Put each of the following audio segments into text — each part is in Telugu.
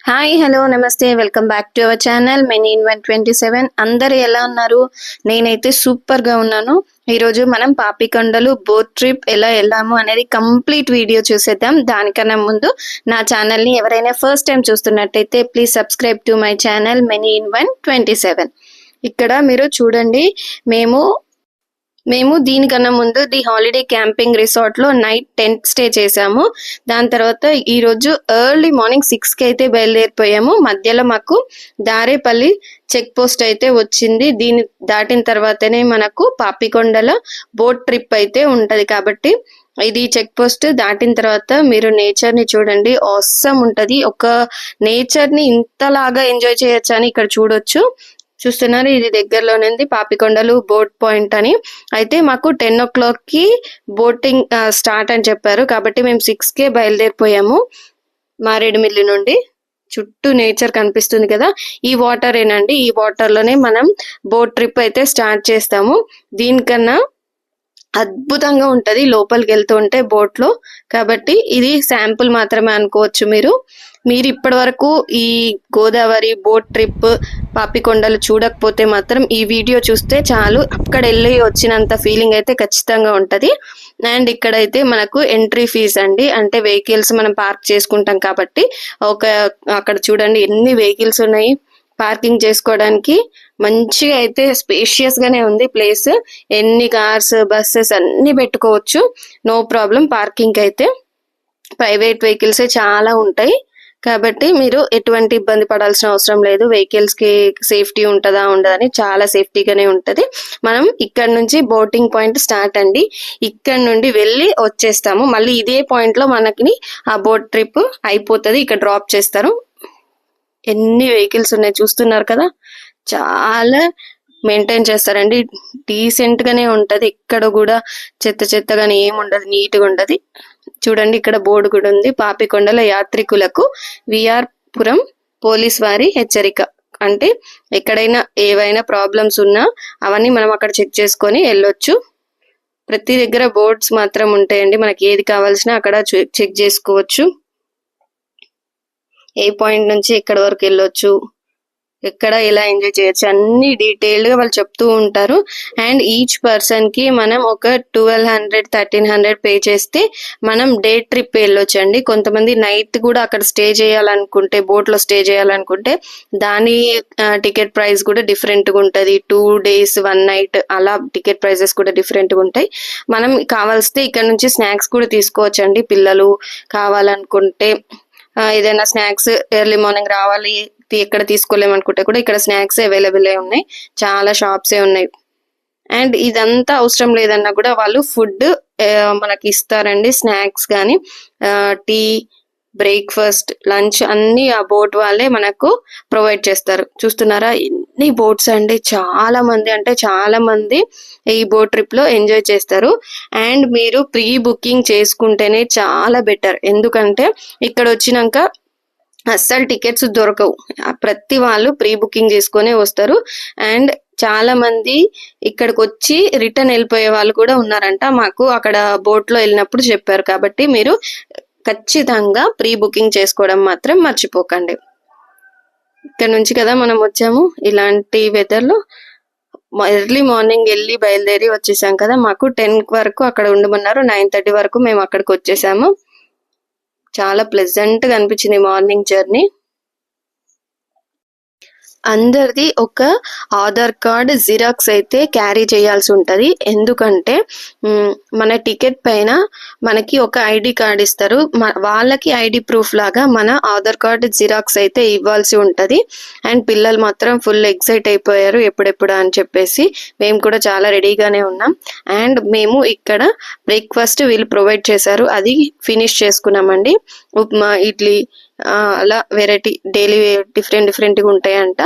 హాయ్ హలో నమస్తే welcome back to our channel many in 127. అందరు ఎలా ఉన్నారు? నేనైతే సూపర్ గా ఉన్నాను. ఈరోజు మనం పాపికొండలు బోట్ ట్రిప్ ఎలా వెళ్ళాము అనేది కంప్లీట్ వీడియో చూసేద్దాం. దానికన్నా ముందు నా ఛానల్ ని ఎవరైనా ఫస్ట్ టైం చూస్తున్నట్టయితే please subscribe to my channel many in 127. ఇక్కడ మీరు చూడండి, మేము దీనికన్నా ముందు ది హాలిడే క్యాంపింగ్ రిసార్ట్ లో నైట్ టెంట్ స్టే చేసాము. దాని తర్వాత ఈ రోజు ఎర్లీ మార్నింగ్ 6 కి అయితే బయలుదేరిపోయాము. మధ్యలో మాకు దారేపల్లి చెక్ పోస్ట్ అయితే వచ్చింది. దీన్ని దాటిన తర్వాతనే మనకు పాపికొండల బోట్ ట్రిప్ అయితే ఉంటది. కాబట్టి ఇది చెక్ పోస్ట్ దాటిన తర్వాత మీరు నేచర్ ని చూడండి, ఆసమ్ ఉంటది. ఒక నేచర్ ని ఇంతలాగా ఎంజాయ్ చేయొచ్చు అని ఇక్కడ చూడొచ్చు. చూస్తున్నారు, ఇది దగ్గరలోనే పాపికొండలు బోట్ పాయింట్ అని. అయితే మాకు 10 o'clock కి బోటింగ్ స్టార్ట్ అని చెప్పారు. కాబట్టి మేము 6 కే బయలుదేరిపోయాము మారేడుమిల్లి నుండి. చుట్టూ నేచర్ కనిపిస్తుంది కదా, ఈ వాటర్ ఏనండి. ఈ వాటర్ లోనే మనం బోట్ ట్రిప్ అయితే స్టార్ట్ చేస్తాము. దీనికన్నా అద్భుతంగా ఉంటది లోపలికి వెళ్తుంటే బోట్ లో. కాబట్టి ఇది శాంపుల్ మాత్రమే అనుకోవచ్చు. మీరు ఇప్పటి వరకు ఈ గోదావరి బోట్ ట్రిప్ పాపికొండలు చూడకపోతే మాత్రం ఈ వీడియో చూస్తే చాలు, అక్కడ వెళ్ళి వచ్చినంత ఫీలింగ్ అయితే ఖచ్చితంగా ఉంటది. అండ్ ఇక్కడైతే మనకు ఎంట్రీ ఫీజ్ అండి, అంటే వెహికల్స్ మనం పార్క్ చేసుకుంటాం కాబట్టి అక్కడ చూడండి ఎన్ని వెహికల్స్ ఉన్నాయి. పార్కింగ్ చేసుకోవడానికి మంచిగా అయితే స్పేషియస్ గానే ఉంది ప్లేస్. ఎన్ని కార్స్ బస్సెస్ అన్ని పెట్టుకోవచ్చు, నో ప్రాబ్లం. పార్కింగ్ అయితే ప్రైవేట్ వెహికల్స్ చాలా ఉంటాయి. కాబట్టి మీరు ఎటువంటి ఇబ్బంది పడాల్సిన అవసరం లేదు. వెహికల్స్ కి సేఫ్టీ ఉంటుందా ఉండదని చాలా సేఫ్టీగానే ఉంటది. మనం ఇక్కడ నుంచి బోటింగ్ పాయింట్ స్టార్ట్ అండి. ఇక్కడ నుండి వెళ్ళి వచ్చేస్తాము. మళ్ళీ ఇదే పాయింట్ లో మనకి ఆ బోట్ ట్రిప్ అయిపోతుంది. ఇక్కడ డ్రాప్ చేస్తారు. ఎన్ని వెహికల్స్ ఉన్నాయి చూస్తున్నారు కదా, చాలా మెయింటైన్ చేస్తారండి. డీసెంట్ గానే ఉంటది. ఇక్కడ కూడా చెత్తగానే ఏముండదు, నీట్ గా ఉంటది. చూడండి, ఇక్కడ బోర్డు కూడా ఉంది, పాపికొండల యాత్రికులకు విఆర్ పురం పోలీస్ వారి హెచ్చరిక. అంటే ఎక్కడైనా ఏవైనా ప్రాబ్లమ్స్ ఉన్నా అవన్నీ మనం అక్కడ చెక్ చేసుకొని వెళ్ళొచ్చు. ప్రతి దగ్గర బోర్డ్స్ మాత్రం ఉంటాయండి, మనకి ఏది కావాల్సినా అక్కడ చెక్ చేసుకోవచ్చు. ఏ పాయింట్ నుంచి ఎక్కడ వరకు వెళ్ళొచ్చు, ఎక్కడ ఎలా ఎంజాయ్ చేయొచ్చు అన్ని డీటెయిల్డ్ గా వాళ్ళు చెప్తూ ఉంటారు. అండ్ ఈచ్ పర్సన్ కి మనం ఒక 1200-1300 పే చేస్తే మనం డే ట్రిప్ వెళ్ళొచ్చు అండి. కొంతమంది నైట్ కూడా అక్కడ స్టే చేయాలనుకుంటే, బోట్ లో స్టే చేయాలనుకుంటే దాని టికెట్ ప్రైస్ కూడా డిఫరెంట్ గా ఉంటది. 2 days 1 night అలా టికెట్ ప్రైజెస్ కూడా డిఫరెంట్ గా ఉంటాయి. మనం కావాల్స్తే ఇక్కడ నుంచి స్నాక్స్ కూడా తీసుకోవచ్చు అండి. పిల్లలు కావాలనుకుంటే ఏదైనా స్నాక్స్ ఎర్లీ మార్నింగ్ రావాలి ఎక్కడ తీసుకోలేమనుకుంటే కూడా ఇక్కడ స్నాక్స్ అవైలబుల్ ఉన్నాయి, చాలా షాప్సే ఉన్నాయి. అండ్ ఇదంతా అవసరం లేదన్నా కూడా వాళ్ళు ఫుడ్ మనకి ఇస్తారండి. స్నాక్స్ కానీ టీ, బ్రేక్ఫాస్ట్, లంచ్ అన్ని ఆ బోట్ వాళ్ళే మనకు ప్రొవైడ్ చేస్తారు. చూస్తున్నారా ఎన్ని బోట్స్ అండి, చాలా మంది ఈ బోట్ ట్రిప్ లో ఎంజాయ్ చేస్తారు. అండ్ మీరు ప్రీ బుకింగ్ చేసుకుంటేనే చాలా బెటర్. ఎందుకంటే ఇక్కడ వచ్చినాక అస్సలు టికెట్స్ దొరకవు. ప్రతి వాళ్ళు ప్రీ బుకింగ్ చేసుకునే వస్తారు. అండ్ చాలా మంది ఇక్కడికి వచ్చి రిటర్న్ వెళ్ళిపోయే వాళ్ళు కూడా ఉన్నారంట, మాకు అక్కడ బోట్ లో వెళ్ళినప్పుడు చెప్పారు. కాబట్టి మీరు ఖచ్చితంగా ప్రీ బుకింగ్ చేసుకోవడం మాత్రం మర్చిపోకండి. ఇక్కడ నుంచి కదా మనం వచ్చాము, ఇలాంటి వెదర్ లో ఎర్లీ మార్నింగ్ వెళ్ళి బయలుదేరి వచ్చేసాం కదా. మాకు 10 వరకు అక్కడ ఉండమన్నారు, 9:30 వరకు మేము అక్కడికి వచ్చేసాము. చాలా ప్లెజెంట్ గా అనిపించింది మార్నింగ్ జర్నీ. అందరిది ఒక ఆధార్ కార్డ్ జిరాక్స్ అయితే క్యారీ చేయాల్సి ఉంటుంది. ఎందుకంటే మన టికెట్ పైన మనకి ఒక ఐడి కార్డ్ ఇస్తారు, వాళ్ళకి ఐడి ప్రూఫ్ లాగా మన ఆధార్ కార్డ్ జిరాక్స్ అయితే ఇవ్వాల్సి ఉంటుంది. అండ్ పిల్లలు మాత్రం ఫుల్ ఎక్సైట్ అయిపోయారు ఎప్పుడెప్పుడు అని చెప్పేసి. మేము కూడా చాలా రెడీగానే ఉన్నాం. అండ్ మేము ఇక్కడ బ్రేక్ఫాస్ట్ వీళ్ళు ప్రొవైడ్ చేశారు, అది ఫినిష్ చేసుకున్నామండి. ఉప్మా, ఇడ్లీ, అలా వెరైటీ డైలీ డిఫరెంట్గా ఉంటాయంట.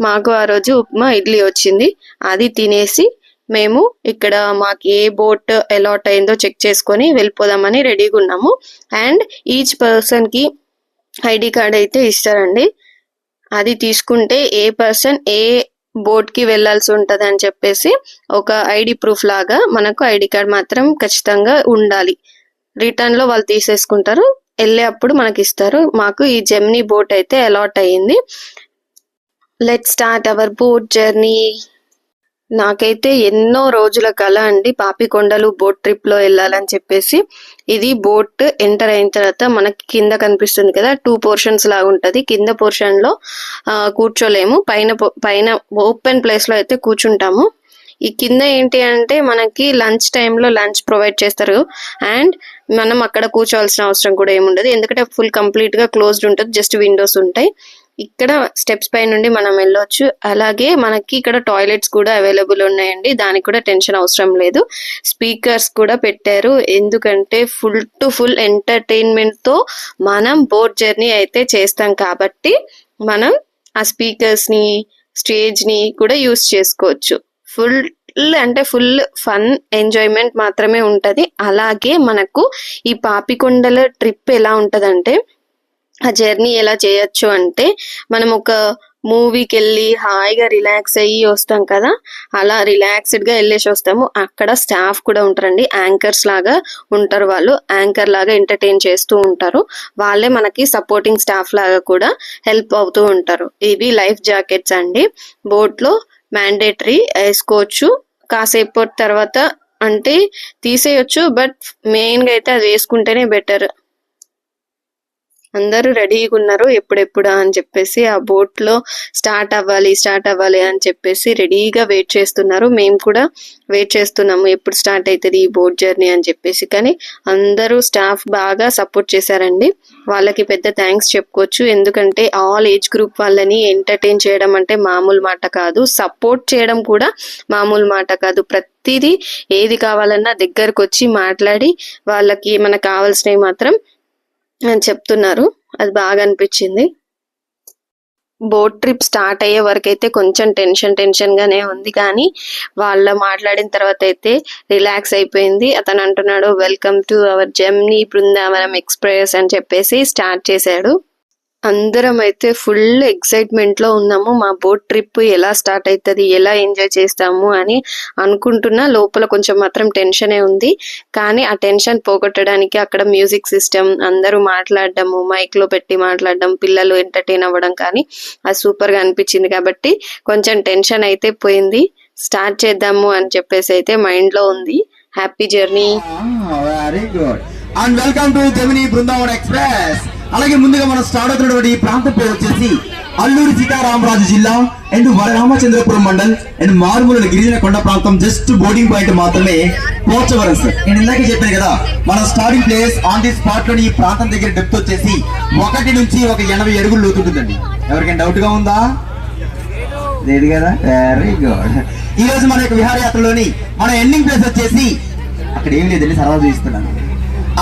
మాకు ఆ రోజు ఉప్మా, ఇడ్లీ వచ్చింది. అది తినేసి మేము ఇక్కడ మాకు ఏ బోట్ అలాట్ అయిందో చెక్ చేసుకొని వెళ్ళిపోదామని రెడీగా ఉన్నాము. అండ్ ఈచ్ పర్సన్కి ఐడి కార్డ్ అయితే ఇస్తారండి. అది తీసుకుంటే ఏ పర్సన్ ఏ బోట్కి వెళ్ళాల్సి ఉంటుంది అని చెప్పేసి ఒక ఐడి ప్రూఫ్ లాగా మనకు ఐడి కార్డ్ మాత్రం ఖచ్చితంగా ఉండాలి. రిటర్న్లో వాళ్ళు తీసేసుకుంటారు, వెళ్ళే అప్పుడు మనకి ఇస్తారు. మాకు ఈ జెమినీ బోట్ అయితే అలాట్ అయ్యింది. Let's start our boat journey. నాకైతే ఎన్నో రోజుల కల అండి పాపికొండలు బోట్ ట్రిప్ లో వెళ్ళాలని చెప్పేసి. ఇది బోట్ ఎంటర్ అయిన తర్వాత మనకి కింద కనిపిస్తుంది కదా, 2 పోర్షన్స్ లాగా ఉంటది. కింద పోర్షన్ లో కూర్చోలేము, పైన ఓపెన్ ప్లేస్ లో అయితే కూర్చుంటాము. ఈ కింద ఏంటి అంటే మనకి లంచ్ టైంలో లంచ్ ప్రొవైడ్ చేస్తారు. అండ్ మనం అక్కడ కూర్చోవాల్సిన అవసరం కూడా ఏముండదు, ఎందుకంటే ఫుల్ కంప్లీట్ గా క్లోజ్డ్ ఉంటుంది, జస్ట్ విండోస్ ఉంటాయి. ఇక్కడ స్టెప్స్ పై నుండి మనం వెళ్ళొచ్చు. అలాగే మనకి ఇక్కడ టాయిలెట్స్ కూడా అవైలబుల్ ఉన్నాయండి, దానికి కూడా టెన్షన్ అవసరం లేదు. స్పీకర్స్ కూడా పెట్టారు, ఎందుకంటే ఫుల్ టు ఫుల్ ఎంటర్టైన్మెంట్ తో మనం బోట్ జర్నీ అయితే చేస్తాం కాబట్టి మనం ఆ స్పీకర్స్ ని, స్టేజ్ ని కూడా యూస్ చేసుకోవచ్చు. ఫుల్ అంటే ఫుల్ ఫన్ ఎంజాయ్మెంట్ మాత్రమే ఉంటది. అలాగే మనకు ఈ పాపికొండల ట్రిప్ ఎలా ఉంటదంటే, ఆ జర్నీ ఎలా చేయొచ్చు అంటే, మనం ఒక మూవీకి వెళ్ళి హాయిగా రిలాక్స్ అయ్యి వస్తాం కదా, అలా రిలాక్స్డ్ గా వెళ్ళేసి వస్తాము. అక్కడ స్టాఫ్ కూడా ఉంటారండి, యాంకర్స్ లాగా ఉంటారు. వాళ్ళు యాంకర్ లాగా ఎంటర్టైన్ చేస్తూ ఉంటారు. వాళ్ళే మనకి సపోర్టింగ్ స్టాఫ్ లాగా కూడా హెల్ప్ అవుతూ ఉంటారు. ఇవి లైఫ్ జాకెట్స్ అండి, బోట్ లో మ్యాండేటరీ వేసుకోవచ్చు. కాసేపు తర్వాత అంటే తీసేయొచ్చు, బట్ మెయిన్ గా అయితే అది వేసుకుంటేనే బెటర్. అందరూ రెడీగా ఉన్నారు ఎప్పుడెప్పుడా అని చెప్పేసి, ఆ బోట్ లో స్టార్ట్ అవ్వాలి అని చెప్పేసి రెడీగా వెయిట్ చేస్తున్నారు. మేము కూడా వెయిట్ చేస్తున్నాము ఎప్పుడు స్టార్ట్ అవుతుంది ఈ బోట్ జర్నీ అని చెప్పేసి. కానీ అందరూ స్టాఫ్ బాగా సపోర్ట్ చేశారండి, వాళ్ళకి పెద్ద థ్యాంక్స్ చెప్పుకోవచ్చు. ఎందుకంటే ఆల్ ఏజ్ గ్రూప్ వాళ్ళని ఎంటర్టైన్ చేయడం అంటే మామూలు మాట కాదు, సపోర్ట్ చేయడం కూడా మామూలు మాట కాదు. ప్రతిదీ ఏది కావాలన్నా దగ్గరకు వచ్చి మాట్లాడి వాళ్ళకి ఏమైనా కావాల్సినవి మాత్రం చెప్తున్నారు. అది బాగా అనిపించింది. బోట్ ట్రిప్ స్టార్ట్ అయ్యే వరకు అయితే కొంచెం టెన్షన్ గానే ఉంది, కానీ వాళ్ళ మాట్లాడిన తర్వాత అయితే రిలాక్స్ అయిపోయింది. అతను అంటున్నాడు, welcome to our Gemini Brindavanam express అని చెప్పేసి స్టార్ట్ చేశాడు. అందరం అయితే ఫుల్ ఎక్సైట్మెంట్ లో ఉన్నాము. మా బోట్ ట్రిప్ ఎలా స్టార్ట్ అవుతుంది, ఎలా ఎంజాయ్ చేస్తాము అని అనుకుంటున్నా. లోపల కొంచెం మాత్రం టెన్షనే ఉంది, కానీ ఆ టెన్షన్ పోగొట్టడానికి అక్కడ మ్యూజిక్ సిస్టమ్, అందరూ మాట్లాడడము, మైక్ లో పెట్టి మాట్లాడడం, పిల్లలు ఎంటర్టైన్ అవ్వడం, కానీ అది సూపర్ గా అనిపించింది. కాబట్టి కొంచెం టెన్షన్ అయితే పోయింది. స్టార్ట్ చేద్దాము అని చెప్పేసి అయితే మైండ్ లో ఉంది. Happy journey. Very good and welcome to Gemini Brindavan express. అలాగే ముందుగా మనం స్టార్ట్ అవుతున్నటువంటి ఈ ప్రాంతం పేరు వచ్చేసి అల్లూరి సీతారామరాజు జిల్లా అండ్ వరరామచంద్రపురం మండల్ అండ్ మారుమూల గిరిజన కొండ ప్రాంతం. జస్ట్ బోర్డింగ్ పాయింట్ మాత్రమే పోచవరం సార్. నేను ఇందాక చెప్పాను కదా, మన starting place on the spot లోని ఈ ప్రాంతం దగ్గర డెప్త్ వచ్చేసి 1 నుంచి 80 అడుగులు లోతుంటుందండి. ఎవరికైనా డౌట్ గా ఉందా? లేదు కదా, వెరీ గుడ్. ఈ రోజు మన యొక్క విహారయాత్రలోని మన ఎండింగ్ ప్లేస్ వచ్చేసి అక్కడ ఏం లేదండి, సరదా చూపిస్తున్నాను.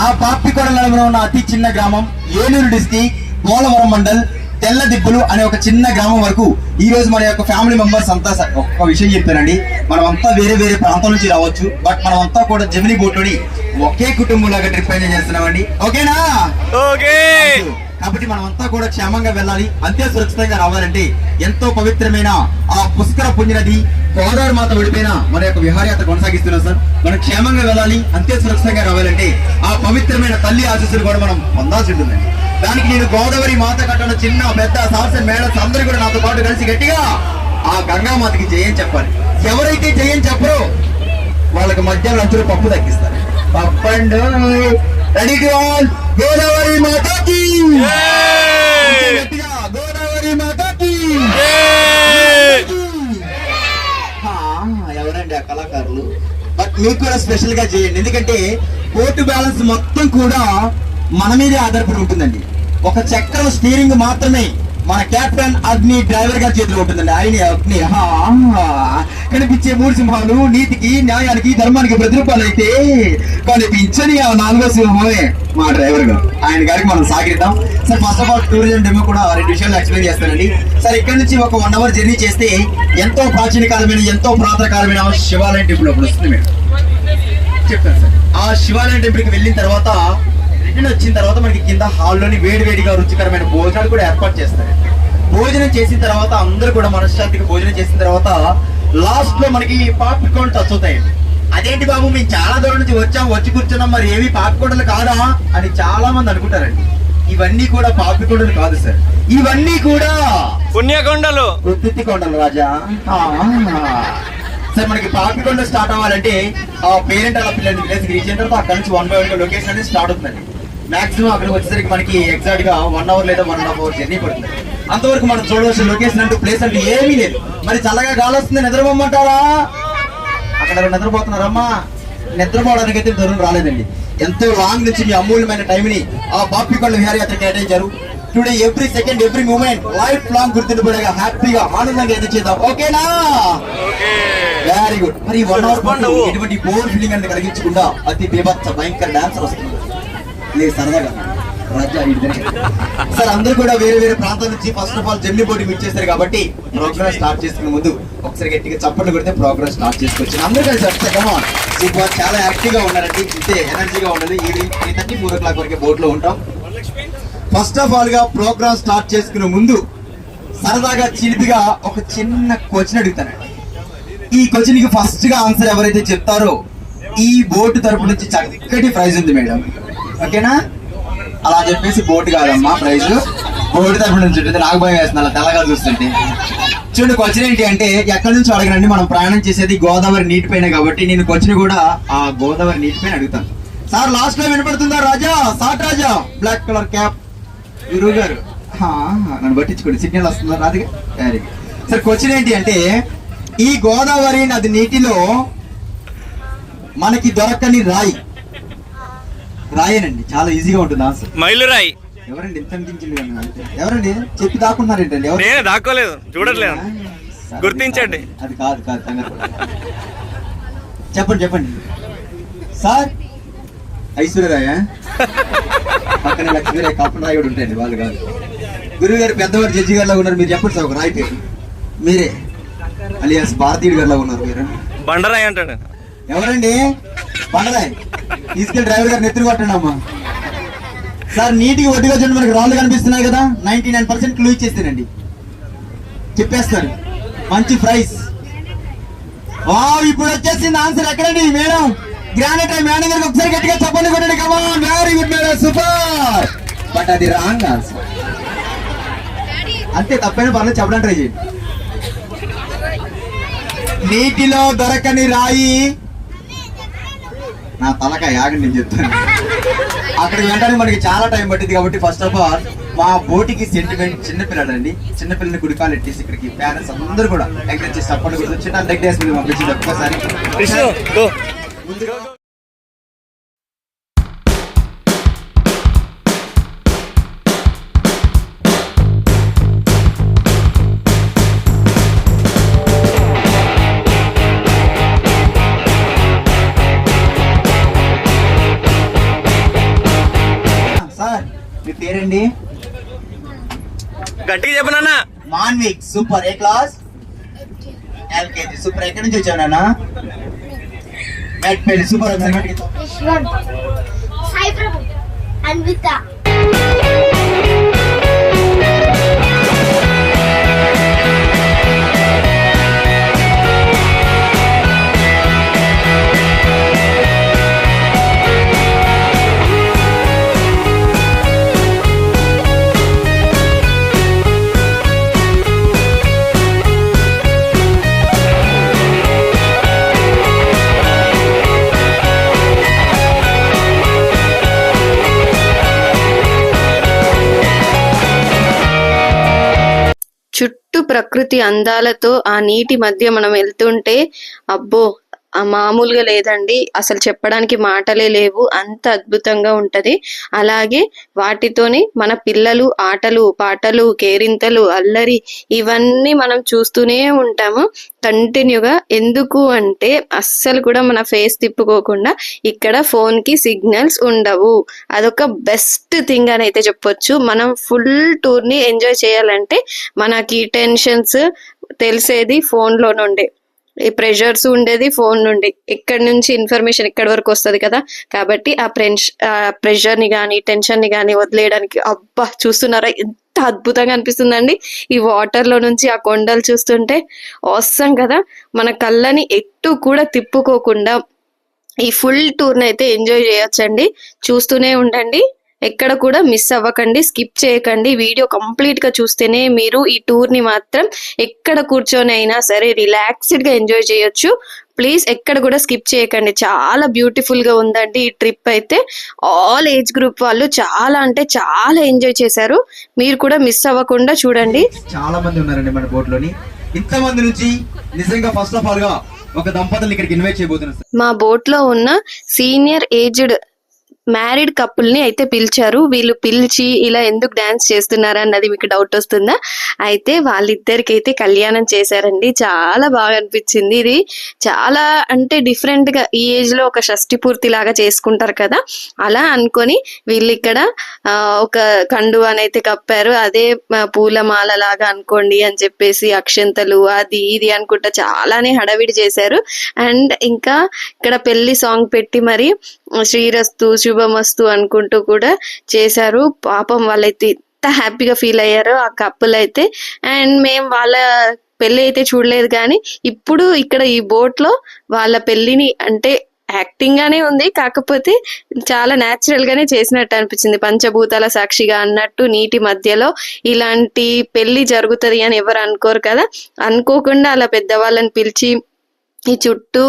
ఆ పాపికొండలలో ఉన్న అతి చిన్న గ్రామం ఏలూరు డిస్ట్రిక్ట్ పోలవరం మండల్ తెల్లదిబ్బలు అనే ఒక చిన్న గ్రామం వరకు ఈ రోజు మన యొక్క ఫ్యామిలీ మెంబర్స్ అంతా. ఒక్క విషయం చెప్తానండి, మనం అంతా వేరే వేరే ప్రాంతం నుంచి రావచ్చు, బట్ మనం అంతా కూడా జెమినీ బోట్ లోని ఒకే కుటుంబం లాగా ట్రిప్ ఎంజాయ్ చేస్తున్నామండి. ఓకేనా? ఓకే. కాబట్టి మనం అంతా కూడా క్షేమంగా వెళ్ళాలి, అంతే సురక్షితంగా రావాలంటే ఎంతో పవిత్రమైన ఆ పుష్కర పుణ్యనది గోదావరి మాత విడిపోయిన మన యొక్క విహారయాత్ర కొనసాగిస్తున్నాం సార్. మనం క్షేమంగా వెళ్ళాలి, అంతే సురక్షితంగా రావాలంటే ఆ పవిత్రమైన తల్లి ఆశీస్సులు కూడా మనం పొందాల్సి ఉంటుందండి. దానికి నేను గోదావరి మాత కట్టడం చిన్న పెద్ద సాహస మేడస్ అందరూ కూడా నాతో పాటు కలిసి గట్టిగా ఆ గంగామాతకి జయం చెప్పాలి. ఎవరైతే జయం చెప్పరో వాళ్ళకి మధ్యాహ్నం లంచులో పప్పు తగ్గిస్తారు. పప్పండు రెడీ టు ఆల్. గోదావరి మాతకి గట్టిగా, గోదావరి మాతకి. ఎవరండి ఆ కళాకారులు? బట్ మీకు కూడా స్పెషల్ గా చేయండి, ఎందుకంటే బోటు బ్యాలెన్స్ మొత్తం కూడా మన మీదే ఆధారపడి ఉంటుందండి. ఒక చక్రం స్టీరింగ్ మాత్రమే మన కెప్టెన్ అగ్ని డ్రైవర్ గారి చేతిలో ఉంటుందండి. ఆయన అగ్ని కనిపించే మూడు సింహాలు నీతికి, న్యాయానికి, ధర్మానికి ప్రతిరూపాలు అయితే కనిపించని ఆ 4వ సింహమే మా డ్రైవర్ గారు. ఆయన గారికి మనం సాగిద్దాం. Sir first of all tourism demo కూడా 2 విషయాలు ఎక్స్ప్లెయిన్ చేస్తానండి. సార్ ఇక్కడ నుంచి ఒక 1 అవర్ జర్నీ చేస్తే ఎంతో ప్రాచీన కాలమైన, ఎంతో పురాతన కాలమైన శివాలయం టెంపుల్ ఒకటి వస్తుంది మేడం, చెప్తాను సార్. ఆ శివాలయం టెంపుల్ కి వెళ్ళిన తర్వాత రిటర్న్ వచ్చిన తర్వాత మనకి కింద హాల్లోని వేడివేడిగా రుచికరమైన భోజనాలు కూడా ఏర్పాటు చేస్తారు. భోజనం చేసిన తర్వాత అందరూ కూడా మనశ్శాంతిగా భోజనం చేసిన తర్వాత లాస్ట్ లో మనకి పాప్కార్న్ టచ్ అవుతాయండి. అదేంటి బాబు, మేము చాలా దూరం నుంచి వచ్చి కూర్చున్నాం, మరి ఏవి పాప్కార్న్లు కాదా అని చాలా మంది అనుకుంటారండి. ఇవన్నీ కూడా పాపికొండలు కాదు సార్, ఇవన్నీ కూడా పుణ్యకొండలు, ఉత్తి కొండలు రాజా. సార్ మనకి పాపికొండ స్టార్ట్ అవ్వాలంటే ఆ పేరెంట్ అలా పిల్లల్ని ప్లేస్ రీచ్ అయిన తర్వాత అక్కడ నుంచి 1 by 1 లొకేషన్ అనేది స్టార్ట్ అవుతుందండి. మాక్సిమం అక్కడికి వచ్చేసరికి మనకి ఎగ్జాక్ట్ గా 1 అవర్ లేదా 1.5 అవర్ జర్నీ పడుతుంది. అంతవరకు మనం చూడవలసిన లొకేషన్ అంటూ ప్లేస్ అంటే ఏమీ లేదు. మరి చల్లగా గాలి వస్తుంది, నిద్రపోమంటారా? అక్కడ నిద్రపోతున్నారమ్మా, నిద్రపోవడానికి అయితే దూరం రాలేదండి. ఎంతో లాంగ్ నుంచి మీ అమూల్యమైన టైం ని ఆ పాపికొండ విహారయాత్ర కేటాయించారు. Today every second, every moment life long గుర్తుండిపోయేగా హ్యాపీగా ఆనందంగా ఎంజాయ్ చేద్దాం. ఓకేనా? Very good. మరి 1 అవర్ పాటు ఎటువంటి బోర్ ఫీలింగ్ అనేది కలిగించకుండా అతి బీభత్స భయంకర డాన్సర్ వస్తుంది. లేదు సరదాగా రాజా సార్, అందరూ కూడా వేరే వేరే ప్రాంతాల నుంచి first of all journey board meet చేస్తారు కాబట్టి ప్రోగ్రామ్ స్టార్ట్ చేసుకునే ముందు ఒకసారి గట్టిగా చప్పట్లు కొడితే ప్రోగ్రామ్ స్టార్ట్ చేసుకోవచ్చు. అందరూ కలిసి వస్తాం. చాలా యాక్టివ్ గా ఉన్నారండి, ఇంతే ఎనర్జీగా ఉండాలి. ఈవినింగ్ 3:30, 4 o'clock వరకు బోట్ లో ఉంటాం. ఫస్ట్ ఆఫ్ ఆల్ గా ప్రోగ్రామ్ స్టార్ట్ చేసుకునే ముందు సరదాగా చిలిపిగా ఒక చిన్న క్వశ్చన్ అడుగుతానండి. ఈ క్వశ్చన్ కి ఫస్ట్ గా ఆన్సర్ ఎవరైతే చెప్తారో ఈ బోటు తరపు నుంచి చక్కటి ప్రైజ్ ఉంది మేడం, ఓకేనా? అలా చెప్పేసి బోటు కాదమ్మా ప్రైజ్, బోటు తరపు నుంచి ఉంటుంది. నాకు భయం వేస్తుంది అలా తెల్లగా చూస్తుంటే. చూడండి క్వశ్చన్ ఏంటి అంటే, ఎక్కడి నుంచి అడగనండి, మనం ప్రయాణం చేసేది గోదావరి నీటి పైన కాబట్టి నేను క్వశ్చన్ కూడా ఆ గోదావరి నీటి పైన అడుగుతాను. సార్ లాస్ట్ లో వినపడుతుందా రాజా? సాట్ రాజా, బ్లాక్ కలర్ క్యాప్ గురువు గారు, నన్ను పట్టించుకోండి, సిగ్నల్ వస్తుందా? రాదుగా. Very good. సార్ క్వశ్చన్ ఏంటి అంటే, ఈ గోదావరి నది నీటిలో మనకి దొరకని రాయి, రాయేనండి, చాలా ఈజీగా ఉంటుంది ఆన్సర్. మైలురాయి. ఎవరండి ఇంత అనిపించింది? ఎవరండి చెప్పి దాక్కున్నారు ఏంటండి? నేను దాక్కోలేదు, చూడట్లేదు, గుర్తించండి. అది కాదు కంగారు. చెప్పండి సార్. ఐశ్వర్యరాయ పక్కన లక్ష్మీరాయ్, కప్పరాయ్ కూడా ఉంటాయండి, వాళ్ళు కాదు. గురువు గారు పెద్దవారు జడ్జి గారిలో ఉన్నారు, మీరు చెప్పండి సార్ ఒక రాయి పేరు. మీరే అలియాస్ భారతీయుడు గారిలో ఉన్నారు మీరు. బండరాయి అంటాడు. ఎవరండి? బండరాయ్. తీసుకెళ్ళి డ్రైవర్ గారు నెత్తురు కొట్టండి అమ్మా. సార్ నీటికి ఒడ్డుగా చూడండి, మనకి రాళ్ళు కనిపిస్తున్నాయి కదా, 99% క్లూ ఇచ్చేస్తానండి, చెప్పేస్తారు. మంచి ప్రైజ్. ఇప్పుడు వచ్చేసింది ఆన్సర్. ఎక్కడండి మేడం? గ్రానైట్ మేడం గారికి ఒకసారి గట్టిగా చెప్పండి కొట్టండి. Come on, very good madam, super. But అది రాంగ్ ఆన్సర్. అంతే, తప్పైన పర్లేదు, చెప్పడానికి ట్రై చేయండి. నీటిలో దొరకని రాయి, నా తలకాయ ఆగండి నేను చెప్తాను. అక్కడికి వెళ్ళడానికి మనకి చాలా టైం పట్టింది కాబట్టి ఫస్ట్ ఆఫ్ ఆల్ మా బోటికి సెంటిమెంట్ చిన్నపిల్లడండి, చిన్నపిల్లని గుడికాలు ఎట్టేసి ఇక్కడికి పేరెంట్స్ అందరూ కూడా ఎంకరేజ్ చేసి సపోర్ట్ కూడా చిన్న లెగ్ డేస్ మీద పంపించింది ఒక్కసారి. మీ పేరండి? గట్టిగా చెప్పనా? మాన్విక్. సూపర్. ఏ క్లాస్? ఎల్కేజీ. సూపర్. ఎక్కడి నుంచి వచ్చావు నాన్న? మెట్పల్లి. సూపర్. సాయి ప్రభు, అన్విత. ప్రకృతి అందాలతో ఆ నీటి మధ్య మనం వెళ్తుంటే అబ్బో మామూలుగా లేదండి, అసలు చెప్పడానికి మాటలే లేవు, అంత అద్భుతంగా ఉంటది. అలాగే వాటితోని మన పిల్లలు ఆటలు పాటలు కేరింతలు అల్లరి ఇవన్నీ మనం చూస్తూనే ఉంటాము కంటిన్యూగా. ఎందుకు అంటే అస్సలు కూడా మన ఫేస్ తిప్పుకోకుండా ఇక్కడ ఫోన్ కి సిగ్నల్స్ ఉండవు. అదొక బెస్ట్ థింగ్ అని అయితే చెప్పొచ్చు. మనం ఫుల్ టూర్ ని ఎంజాయ్ చేయాలంటే మనకి టెన్షన్స్ తెలిసేది ఫోన్ లో నుండి, ఈ ప్రెషర్స్ ఉండేది ఫోన్ నుండి, ఎక్కడి నుంచి ఇన్ఫర్మేషన్ ఎక్కడి వరకు వస్తుంది కదా. కాబట్టి ఆ ప్రెషర్ ని కానీ టెన్షన్ ని కానీ వదిలేయడానికి అబ్బా చూస్తున్నారా ఎంత అద్భుతంగా అనిపిస్తుందండి. ఈ వాటర్ లో నుంచి ఆ కొండలు చూస్తుంటే అవసరం కదా. మన కళ్ళని ఎటు కూడా తిప్పుకోకుండా ఈ ఫుల్ టూర్ ని అయితే ఎంజాయ్ చేయొచ్చండి. చూస్తూనే ఉండండి, ఎక్కడ కూడా మిస్ అవ్వకండి, స్కిప్ చేయకండి. వీడియో కంప్లీట్ గా చూస్తేనే మీరు ఈ టూర్ ని మాత్రం ఎక్కడ కూర్చొని అయినా సరే రిలాక్స్డ్ గా ఎంజాయ్ చేయొచ్చు. ప్లీజ్ ఎక్కడ కూడా స్కిప్ చేయకండి. చాలా బ్యూటిఫుల్ గా ఉందండి ఈ ట్రిప్ అయితే. ఆల్ ఏజ్ గ్రూప్ వాళ్ళు చాలా అంటే చాలా ఎంజాయ్ చేశారు. మీరు కూడా మిస్ అవ్వకుండా చూడండి. చాలా మంది ఉన్నారండి మన బోట్ లోని. ఇంతమంది నుంచి నిజంగా ఫస్ట్ ఆఫ్ ఆల్ గా ఒక దంపతులు ఇక్కడికి ఇన్వైట్ చేయబోతున్నారు సార్. మా బోట్ లో ఉన్న సీనియర్ ఏజ్డ్ మ్యారీడ్ కపుల్ ని అయితే పిలిచారు. వీళ్ళు పిలిచి ఇలా ఎందుకు డాన్స్ చేస్తున్నారా అన్నది మీకు డౌట్ వస్తుందా? అయితే వాళ్ళిద్దరికి అయితే కళ్యాణం చేశారండి. చాలా బాగా అనిపించింది. ఇది చాలా అంటే డిఫరెంట్ గా ఈ ఏజ్ లో ఒక షష్టి పూర్తి లాగా చేసుకుంటారు కదా, అలా అనుకొని వీళ్ళు ఇక్కడ ఒక కండువాని అయితే కప్పారు. అదే పూలమాల లాగా అనుకోండి అని చెప్పేసి అక్షంతలు అది ఇది అనుకుంటా చాలానే హడావిడి చేశారు. అండ్ ఇంకా ఇక్కడ పెళ్లి సాంగ్ పెట్టి మరి శ్రీరస్తు శుభమస్తు అనుకుంటూ కూడా చేశారు. పాపం వాళ్ళైతే ఎంత హ్యాపీగా ఫీల్ అయ్యారో ఆ కప్పులు అయితే. అండ్ మేము వాళ్ళ పెళ్లి అయితే చూడలేదు, కానీ ఇప్పుడు ఇక్కడ ఈ బోట్ లో వాళ్ళ పెళ్లిని అంటే యాక్టింగ్ గానే ఉంది, కాకపోతే చాలా న్యాచురల్ గానే చేసినట్టు అనిపించింది. పంచభూతాల సాక్షిగా అన్నట్టు నీటి మధ్యలో ఇలాంటి పెళ్లి జరుగుతుంది అని ఎవరు అనుకోరు కదా. అనుకోకుండా అలా పెద్దవాళ్ళని పిలిచి ఈ చుట్టూ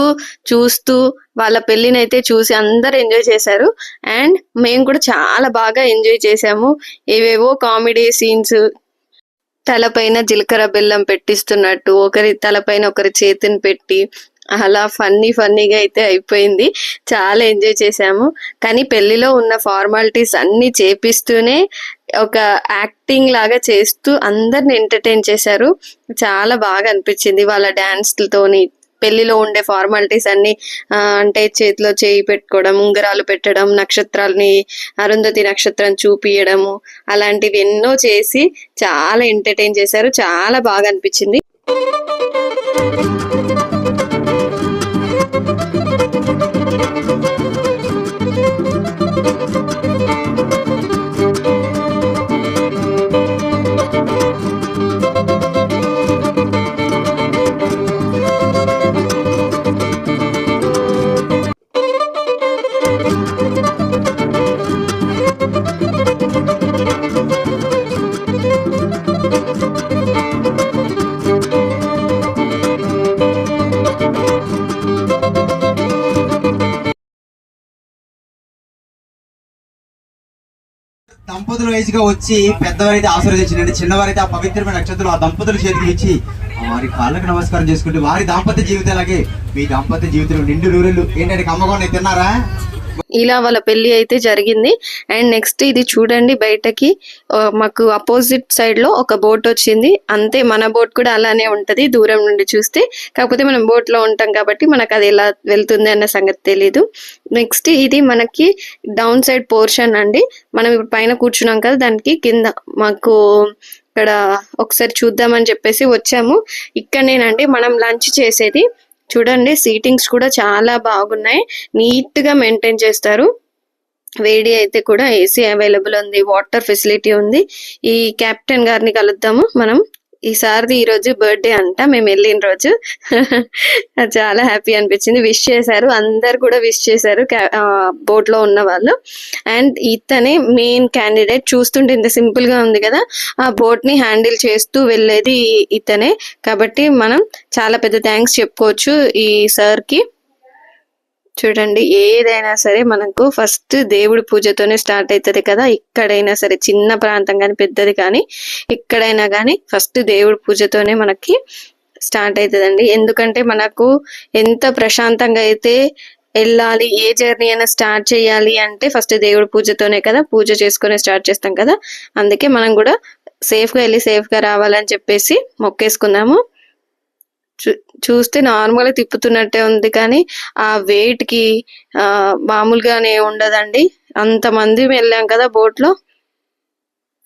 చూస్తూ వాళ్ళ పెళ్లిని అయితే చూసి అందరు ఎంజాయ్ చేశారు. అండ్ మేము కూడా చాలా బాగా ఎంజాయ్ చేసాము. ఏవేవో కామెడీ సీన్స్, తలపైన జీలకర్ర బెల్లం పెట్టిస్తున్నట్టు ఒకరి తలపైన ఒకరి చేతిని పెట్టి అలా ఫన్నీగా అయితే అయిపోయింది. చాలా ఎంజాయ్ చేసాము. కానీ పెళ్లిలో ఉన్న ఫార్మాలిటీస్ అన్ని చేపిస్తూనే ఒక యాక్టింగ్ లాగా చేస్తూ అందరిని ఎంటర్టైన్ చేశారు. చాలా బాగా అనిపించింది వాళ్ళ డాన్స్లతోని. పెళ్లిలో ఉండే ఫార్మాలిటీస్ అన్ని అంటే చేతిలో చేయి పెట్టుకోవడం, ఉంగరాలు పెట్టడం, నక్షత్రాలని అరుంధతి నక్షత్రం చూపియడము అలాంటివి ఎన్నో చేసి చాలా ఎంటర్టైన్ చేశారు. చాలా బాగా అనిపించింది. దంపతులు వయసుగా వచ్చి పెద్దవారైతే ఆశీర్వదించండి, చిన్నవారైతే ఆ పవిత్రమైన నక్షత్రం ఆ దంపతుల చేతికి ఇచ్చి వారి కాళ్ళకు నమస్కారం చేసుకుంటే వారి దాంపత్య జీవితాలకే మీ దాంపత్య జీవితంలో నిండు నూరెళ్ళు ఏంటంటే కమ్మగా తిన్నారా. ఇలా వాళ్ళ పెళ్లి అయితే జరిగింది. అండ్ నెక్స్ట్ ఇది చూడండి, బయటకి మాకు అపోజిట్ సైడ్ లో ఒక బోట్ వచ్చింది. అంతే, మన బోట్ కూడా అలానే ఉంటది దూరం నుండి చూస్తే. కాకపోతే మనం బోట్ లో ఉంటాం కాబట్టి మనకు అది ఎలా వెళ్తుంది అన్న సంగతి తెలీదు. నెక్స్ట్ ఇది మనకి డౌన్ సైడ్ పోర్షన్ అండి. మనం ఇప్పుడు పైన కూర్చున్నాం కదా, దానికి కింద మాకు ఇక్కడ ఒకసారి చూద్దామని చెప్పేసి వచ్చాము. ఇక్కడనేనండి మనం లంచ్ చేసేది. చూడండి, సీటింగ్స్ కూడా చాలా బాగున్నాయి, నీట్ గా మెయింటైన్ చేస్తారు. వేడి అయితే కూడా ఏసీ అవైలబుల్ ఉంది, వాటర్ ఫెసిలిటీ ఉంది. ఈ కెప్టెన్ గారిని కలుద్దాము మనం. ఈసారిది ఈ రోజు బర్త్డే అంట, మేము వెళ్ళిన రోజు. చాలా హ్యాపీ అనిపించింది. విష్ చేశారు, అందరు కూడా విష్ చేశారు బోట్ లో ఉన్న వాళ్ళు. అండ్ ఇతనే మెయిన్ క్యాండిడేట్. చూస్తుంటే ఇంత సింపుల్ గా ఉంది కదా, ఆ బోట్ ని హ్యాండిల్ చేస్తూ వెళ్ళేది ఇతనే. కాబట్టి మనం చాలా పెద్ద థ్యాంక్స్ చెప్పుకోవచ్చు ఈ సార్ కి. చూడండి, ఏదైనా సరే మనకు ఫస్ట్ దేవుడి పూజతోనే స్టార్ట్ అవుతుంది కదా. ఎక్కడైనా సరే, చిన్న ప్రాంతం కానీ పెద్దది కానీ ఎక్కడైనా కానీ ఫస్ట్ దేవుడి పూజతోనే మనకి స్టార్ట్ అవుతుందండి. ఎందుకంటే మనకు ఎంత ప్రశాంతంగా అయితే వెళ్ళాలి, ఏ జర్నీ అయినా స్టార్ట్ చేయాలి అంటే ఫస్ట్ దేవుడి పూజతోనే కదా. పూజ చేసుకుని స్టార్ట్ చేస్తాం కదా. అందుకే మనం కూడా సేఫ్గా వెళ్ళి సేఫ్గా రావాలని చెప్పేసి మొక్కేసుకుందాము. చూస్తే నార్మల్గా తిప్పుతున్నట్టే ఉంది కానీ ఆ వెయిట్ కి మామూలుగానే ఉండదండి. అంతమంది వెళ్ళాం కదా బోట్ లో.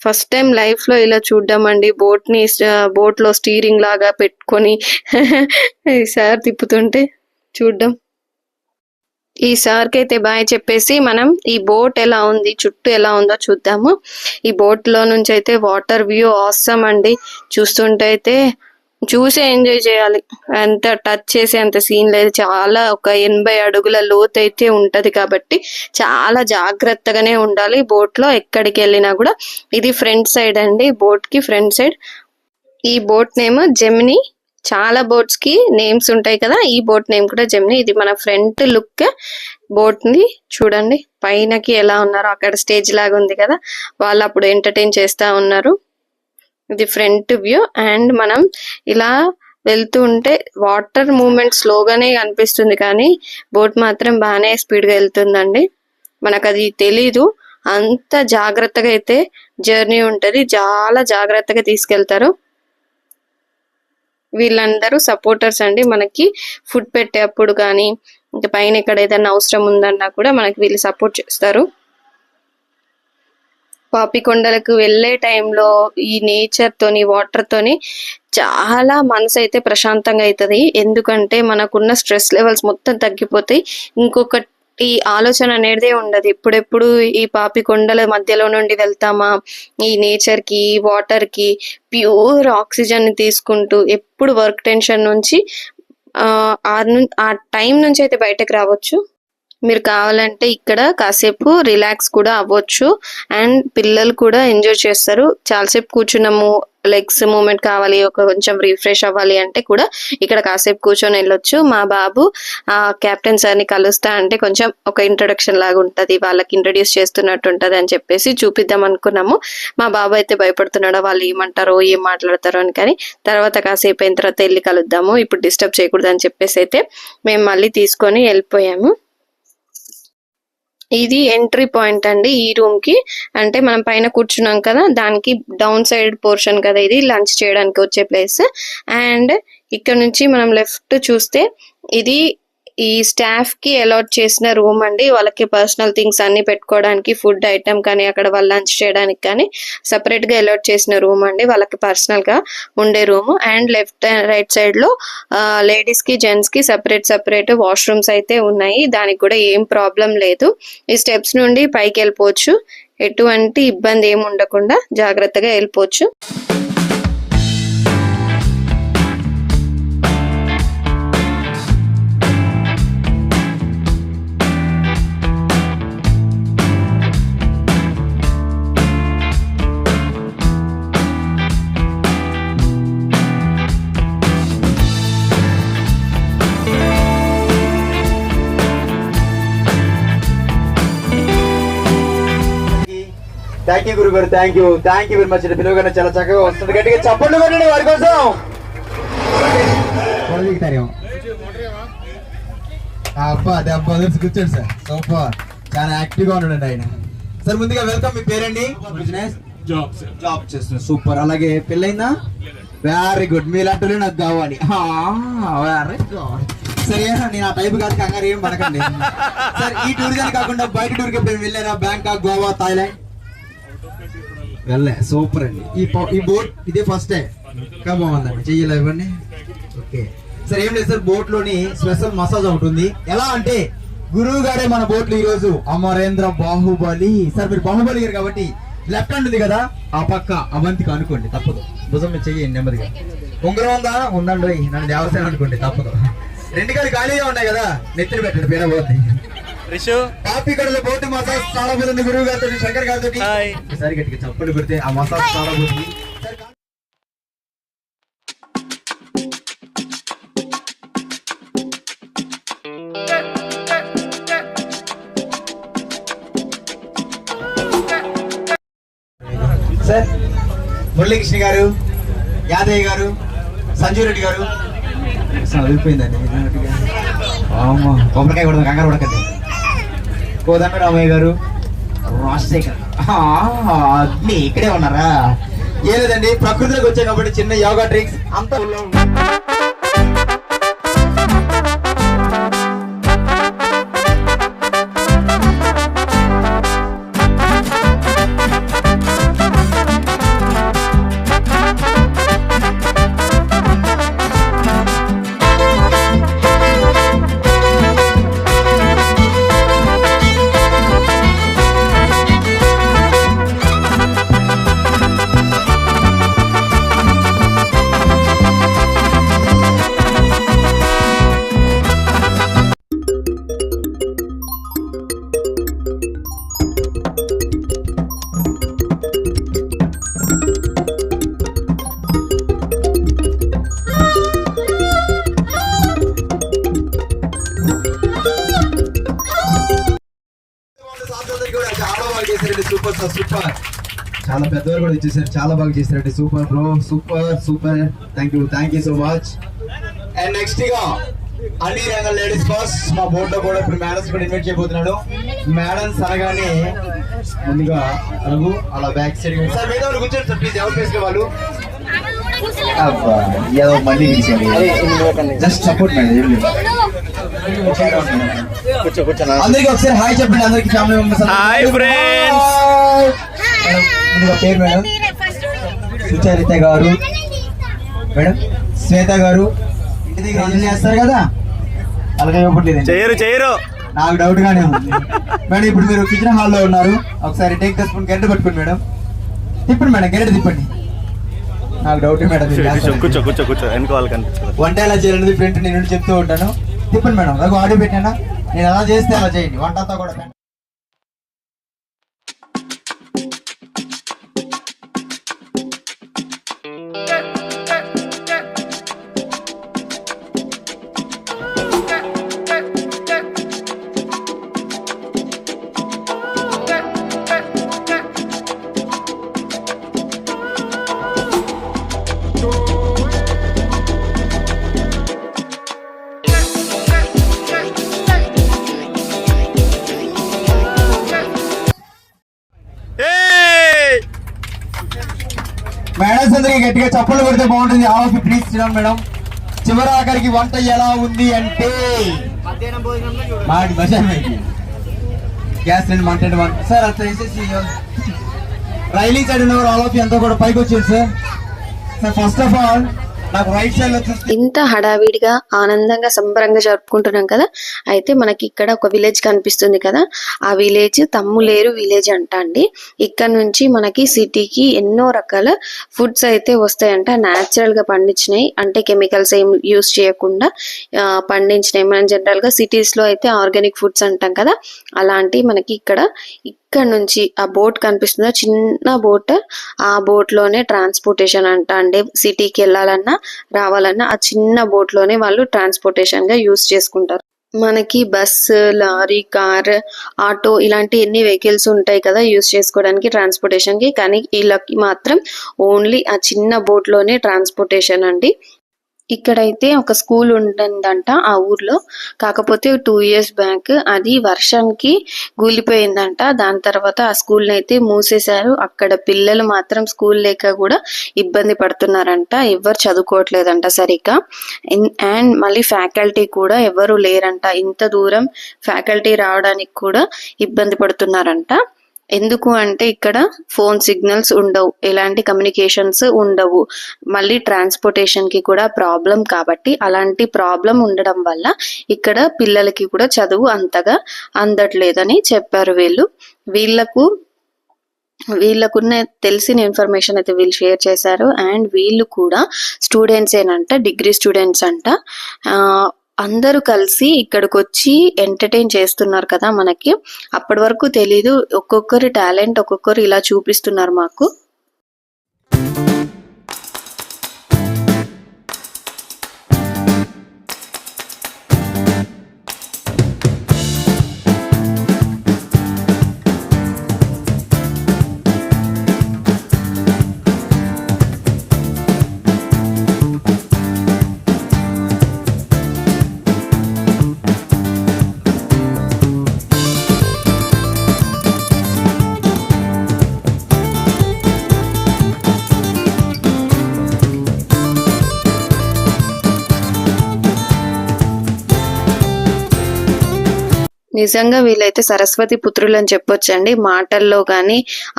ఫస్ట్ టైం లైఫ్ లో ఇలా చూడ్డాం అండి. బోట్ లో స్టీరింగ్ లాగా పెట్టుకొని ఈసారి తిప్పుతుంటే చూడ్డం. ఈ సార్కి అయితే బాయ్ చెప్పేసి మనం ఈ బోట్ ఎలా ఉంది, చుట్టూ ఎలా ఉందో చూద్దాము. ఈ బోట్ లో నుంచి అయితే వాటర్ వ్యూ ఆసమ్ అండి. చూస్తుంటే అయితే చూసి ఎంజాయ్ చేయాలి. అంత టచ్ చేసే అంత సీన్ లేదు. చాలా ఒక 80 అడుగుల లోతు అయితే ఉంటది కాబట్టి చాలా జాగ్రత్తగానే ఉండాలి బోట్ లో ఎక్కడికి వెళ్ళినా కూడా. ఇది ఫ్రంట్ సైడ్ అండి, బోట్ కి ఫ్రంట్ సైడ్. ఈ బోట్ నేమ్ జెమినీ. చాలా బోట్స్ కి నేమ్స్ ఉంటాయి కదా, ఈ బోట్ నేమ్ కూడా జెమినీ. ఇది మన ఫ్రంట్ లుక్ బోట్ ని చూడండి. పైనకి ఎలా ఉన్నారో, అక్కడ స్టేజ్ లాగా ఉంది కదా, వాళ్ళు అప్పుడు ఎంటర్టైన్ చేస్తా ఉన్నారు. ఇది ఫ్రంట్ వ్యూ. అండ్ మనం ఇలా వెళ్తూ ఉంటే వాటర్ మూవ్మెంట్ స్లోగానే అనిపిస్తుంది కానీ బోట్ మాత్రం బాగానే స్పీడ్ గా వెళ్తుందండి. మనకు అది తెలీదు. అంత జాగ్రత్తగా అయితే జర్నీ ఉంటది, చాలా జాగ్రత్తగా తీసుకెళ్తారు. వీళ్ళందరూ సపోర్టర్స్ అండి. మనకి ఫుడ్ పెట్టేటప్పుడు కానీ ఇంకా పైన ఇక్కడ ఏదైనా అవసరం ఉందన్నా కూడా మనకి వీళ్ళు సపోర్ట్ చేస్తారు. పాపికొండలకు వెళ్ళే టైంలో ఈ నేచర్ తోని వాటర్ తోని చాలా మనసు అయితే ప్రశాంతంగా అవుతుంది. ఎందుకంటే మనకున్న స్ట్రెస్ లెవెల్స్ మొత్తం తగ్గిపోతాయి. ఇంకొకటి ఆలోచన అనేదే ఉండదు. ఎప్పుడెప్పుడు ఈ పాపికొండల మధ్యలో నుండి వెళ్తామా, ఈ నేచర్ కి వాటర్ కి ప్యూర్ ఆక్సిజన్ తీసుకుంటూ ఎప్పుడు వర్క్ టెన్షన్ నుంచి ఆ టైం నుంచి అయితే బయటకు రావచ్చు. మీరు కావాలంటే ఇక్కడ కాసేపు రిలాక్స్ కూడా అవ్వచ్చు. అండ్ పిల్లలు కూడా ఎంజాయ్ చేస్తారు. చాలాసేపు కూర్చున్నాము, లెగ్స్ మూమెంట్ కావాలి, ఒక కొంచెం రిఫ్రెష్ అవ్వాలి అంటే కూడా ఇక్కడ కాసేపు కూర్చొని వెళ్ళొచ్చు. మా బాబు కెప్టెన్ సార్ని కలుస్తా అంటే కొంచెం ఒక ఇంట్రొడక్షన్ లాగా ఉంటది, వాళ్ళకి ఇంట్రడ్యూస్ చేస్తున్నట్టు ఉంటది అని చెప్పేసి చూపిద్దాం అనుకున్నాము. మా బాబు అయితే భయపడుతున్నాడు, వాళ్ళు ఏమంటారో ఏం మాట్లాడతారో అని. కానీ తర్వాత కాసేపు అయిన తర్వాత వెళ్ళి కలుద్దాము, ఇప్పుడు డిస్టర్బ్ చేయకూడదు అని చెప్పేసి అయితే మేము మళ్ళీ తీసుకొని వెళ్ళిపోయాము. ఇది ఎంట్రీ పాయింట్ అండి ఈ రూమ్ కి. అంటే మనం పైన కూర్చున్నాం కదా, దానికి డౌన్ సైడ్ పోర్షన్ కదా ఇది, లంచ్ చేయడానికి వచ్చే ప్లేస్. అండ్ ఇక్కడ నుంచి మనం లెఫ్ట్ చూస్తే ఇది ఈ స్టాఫ్ కి అలాట్ చేసిన రూమ్ అండి. వాళ్ళకి పర్సనల్ థింగ్స్ అన్ని పెట్టుకోవడానికి, ఫుడ్ ఐటమ్ కానీ అక్కడ వాళ్ళు లంచ్ చేయడానికి కానీ సపరేట్ గా అలాట్ చేసిన రూమ్ అండి, వాళ్ళకి పర్సనల్ గా ఉండే room. And left and right side లో లేడీస్ కి జెంట్స్ కి సపరేట్ వాష్రూమ్స్ అయితే ఉన్నాయి. దానికి కూడా ఏం ప్రాబ్లం లేదు. ఈ స్టెప్స్ నుండి పైకి వెళ్ళిపోవచ్చు, ఎటువంటి ఇబ్బంది ఏమి ఉండకుండా జాగ్రత్తగా వెళ్ళిపోవచ్చు. థ్యాంక్ యూ గురుగారు, థ్యాంక్ యూ వెరీ మచ్. పిలువగానే చాలా చక్కగా వస్తుంది. గట్టిగా చప్పట్లు కొట్టండి వారి కోసం. అబ్బా దెబ్బ కూర్చోండి సార్, సూపర్, చాలా యాక్టివ్ గా ఉన్నాడండి ఆయన. సార్ ముందుగా వెల్కమ్. మీ పేరండి? బిజినెస్ జాబ్ చేస్తున్నారు, సూపర్. అలాగే పెళ్ళైందా? Very good. మీలాంటి నాకు కావాలి. సరే, నేను ఆ టైప్ కాదు, కంగారు ఏం పడకండి సార్. ఈ టూరిజం కాకుండా బయట టూర్కి ఎప్పుడు వెళ్ళారా? బ్యాంకాక్, గోవా, థాయిలాండ్ వెళ్ళే? సూపర్ అండి. ఈ బోట్ ఇదే ఫస్ట్ టైం, ఇంకా బాగుందండి. చెయ్యాలి ఇవన్నీ. ఓకే సార్, ఏం లేదు సార్, బోట్ లోని స్పెషల్ మసాజ్ ఒకటి ఉంది. ఎలా అంటే గురువు గారే మన బోట్లు ఈ రోజు అమరేంద్ర బాహుబలి. సార్ మీరు బాహుబలి గారు కాబట్టి లెఫ్ట్ హ్యాండ్ ఉంది కదా, ఆ పక్క అవంతికి అనుకోండి, తప్పదు. భుజం మీద చెయ్యండి నెమ్మదిగా. ఉంగరం ఉందండి, నన్ను దేవసేన అనుకోండి, తప్పదు. రెండు కాళ్ళు ఖాళీగా ఉన్నాయి కదా, నెత్తిన పెట్టండి, పేర పోతుంది. పాపికొండల బోటు మసాజ్ చాలా పోతుంది గురువు గారితో, శంకర్ గారితో. ఈసారి గట్టిగా చప్పట్లు పెడితే ఆ మసాజ్ చాలా పోతుంది. మురళీకృష్ణ గారు, యాదయ్య గారు, సంజీవ్ రెడ్డి గారు. చదివిపోయిందండి కొబ్బరికాయ కూడా కంగారు పడకండి. కోదండ రామయ్య గారు, రాజశేఖర్. అగ్ని ఇక్కడే ఉన్నారా? ఏం లేదండి, ప్రకృతిలోకి వచ్చాయి కాబట్టి చిన్న యోగా ట్రిక్స్ అంతా సూపర్ సూపర్. చాలా పెద్దవారు కూడా ఇచ్చేసారు, చాలా బాగా చేశారండి. Super bro, super super. Thank you so much. And next గా అన్ని రంగాల లేడీస్ ఫస్ట్ మా బోర్డు లో కూడా ఇప్పుడు మేడమ్స్ కూడా ఇన్వైట్ చేయబోతున్నాడు. మేడమ్స్ అనగానే ముందుగా రఘు అలా బ్యాక్ సైడ్ సార్ మీద వాళ్ళు కూర్చోండి సార్ ప్లీజ్. ఎవరు ప్లేస్ లో వాళ్ళు ఏదో మళ్ళీ జస్ట్ సపోర్ట్ మేడం. అందరికి ఒకసారి హాయ్ చెప్పండి, అందరికి ఫ్యామిలీ మెంబర్స్. Hi friends. పేరు మేడం సుచరిత గారు, మేడం శ్వేత గారు. ఇంటి దగ్గర ఏం చేస్తారు కదా అలాగే ఇవ్వట్లేదు, చేయరు నాకు డౌట్ గానే ఉంది మేడం. ఇప్పుడు మీరు కిచెన్ హాల్లో ఉన్నారు, ఒకసారి టేక్ ద స్పూన్ గెరెట్ పట్టుకోండి మేడం. తిప్పండి మేడం, గెరెట్ తిప్పండి. నాకు డౌట్ మేడం, కూర్చో వెనుకోవాలి కనిపించదు. వంట ఎలా చేయాలనేది ఫ్రెండ్ నేను చెప్తూ ఉంటాను. తిప్పండి మేడం, నాకు ఆర్డర్ పెట్టానా, నేను ఎలా చేస్తే అలా చేయండి. వంట అంతా కూడా మేడమ్స్ అందరికి గట్టిగా చప్పట్లు కొడితే బాగుంటుంది. All of you please SIT madam. చివరి ఆఖరికి వంట ఎలా ఉంది అంటే గ్యాస్ రెండు మంట సార్ అట్లా వేసేసి రైలింగ్ సైడ్ ఉన్నవారు ఆల్ ఆఫ్ యు అంతా కూడా పైకి వచ్చారు sir. Sir first of all నాకు రైట్ సైడ్ లో చూస్తే ఇంత హడావిడిగా ఆనందంగా సంబరంగా జరుపుకుంటున్నాం కదా. అయితే మనకి ఇక్కడ ఒక విలేజ్ కనిపిస్తుంది కదా, ఆ విలేజ్ తమ్ములేరు విలేజ్ అంట అండి. ఇక్కడ నుంచి మనకి సిటీకి ఎన్నో రకాల ఫుడ్స్ అయితే వస్తాయంట, న్యాచురల్ గా పండించినాయి, అంటే కెమికల్స్ ఏం యూస్ చేయకుండా పండించినాయి. మనం జనరల్ గా సిటీస్ లో అయితే ఆర్గానిక్ ఫుడ్స్ అంటాం కదా, అలాంటి మనకి ఇక్కడ నుంచి ఆ బోట్ కనిపిస్తుందో చిన్న బోట్, ఆ బోట్ లోనే ట్రాన్స్పోర్టేషన్ అంట అండి. సిటీకి వెళ్ళాలన్నా రావాలన్నా ఆ చిన్న బోట్ లోనే వాళ్ళు ట్రాన్స్పోర్టేషన్ గా యూస్ చేసుకుంటారు. మనకి బస్సు, లారీ, కార్, ఆటో ఇలాంటి ఎన్ని వెహికల్స్ ఉంటాయి కదా యూస్ చేసుకోవడానికి ట్రాన్స్పోర్టేషన్ కి, కానీ వీళ్ళకి మాత్రం ఓన్లీ ఆ చిన్న బోట్ లోనే ట్రాన్స్పోర్టేషన్ అండి. ఇక్కడైతే ఒక స్కూల్ ఉంటుందంట ఆ ఊర్లో, కాకపోతే 2 years బ్యాక్ అది వర్షానికి కూలిపోయిందంట. దాని తర్వాత ఆ స్కూల్ అయితే మూసేశారు. అక్కడ పిల్లలు మాత్రం స్కూల్ లేక కూడా ఇబ్బంది పడుతున్నారంట, ఎవరు చదువుకోవట్లేదంట సరిగ్గా. అండ్ మళ్ళీ ఫ్యాకల్టీ కూడా ఎవరు లేరంట, ఇంత దూరం ఫ్యాకల్టీ రావడానికి కూడా ఇబ్బంది పడుతున్నారంట. ఎందుకు అంటే ఇక్కడ ఫోన్ సిగ్నల్స్ ఉండవు, ఎలాంటి కమ్యూనికేషన్స్ ఉండవు, మళ్ళీ ట్రాన్స్పోర్టేషన్ కి కూడా ప్రాబ్లం. కాబట్టి అలాంటి ప్రాబ్లం ఉండడం వల్ల ఇక్కడ పిల్లలకి కూడా చదువు అంతగా అందట్లేదని చెప్పారు వీళ్ళకున్న తెలిసిన ఇన్ఫర్మేషన్ అయితే వీళ్ళు షేర్ చేశారు. అండ్ వీళ్ళు కూడా స్టూడెంట్స్ ఏనంట, డిగ్రీ స్టూడెంట్స్ అంట. అందరూ కలిసి ఇక్కడికి వచ్చి ఎంటర్టైన్ చేస్తున్నారు కదా మనకి. అప్పటి వరకు తెలీదు, ఒక్కొక్కరి టాలెంట్ ఒక్కొక్కరు ఇలా చూపిస్తున్నారు మాకు. నిజంగా వీళ్ళైతే సరస్వతి పుత్రులు అని చెప్పొచ్చండి. మాటల్లో కానీ,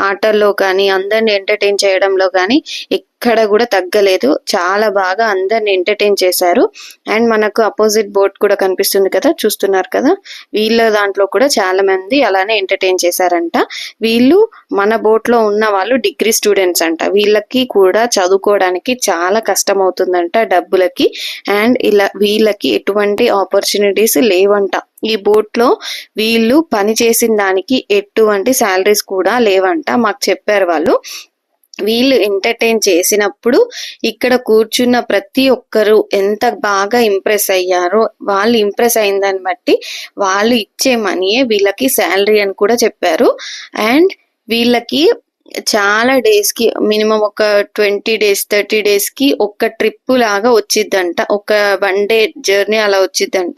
ఆటల్లో కానీ, అందరిని ఎంటర్టైన్ చేయడంలో కానీ ఎక్కడ కూడా తగ్గలేదు. చాలా బాగా అందరిని ఎంటర్టైన్ చేశారు. అండ్ మనకు అపోజిట్ బోర్డ్ కూడా కనిపిస్తుంది కదా, చూస్తున్నారు కదా. వీళ్ళ దాంట్లో కూడా చాలా మంది అలానే ఎంటర్టైన్ చేశారంట. వీళ్ళు మన బోట్ లో ఉన్న వాళ్ళు డిగ్రీ స్టూడెంట్స్ అంట. వీళ్ళకి కూడా చదువుకోవడానికి చాలా కష్టం అవుతుందంట డబ్బులకి. అండ్ ఇలా వీళ్ళకి ఎటువంటి ఆపర్చునిటీస్ లేవంట. ఈ బోట్ లో వీళ్ళు పని చేసిన దానికి ఎటువంటి శాలరీస్ కూడా లేవంట, మాకు చెప్పారు వాళ్ళు. వీళ్ళు ఎంటర్టైన్ చేసినప్పుడు ఇక్కడ కూర్చున్న ప్రతి ఒక్కరు ఎంత బాగా ఇంప్రెస్ అయ్యారో, వాళ్ళు ఇంప్రెస్ అయిన దాన్ని బట్టి వాళ్ళు ఇచ్చే మనీయే వీళ్ళకి శాలరీ అని కూడా చెప్పారు. అండ్ వీళ్ళకి చాలా డేస్ కి మినిమం ఒక 20 days 30 days కి ఒక ట్రిప్ లాగా వచ్చిద్దంట. ఒక 1 day జర్నీ అలా వచ్చిద్దంట.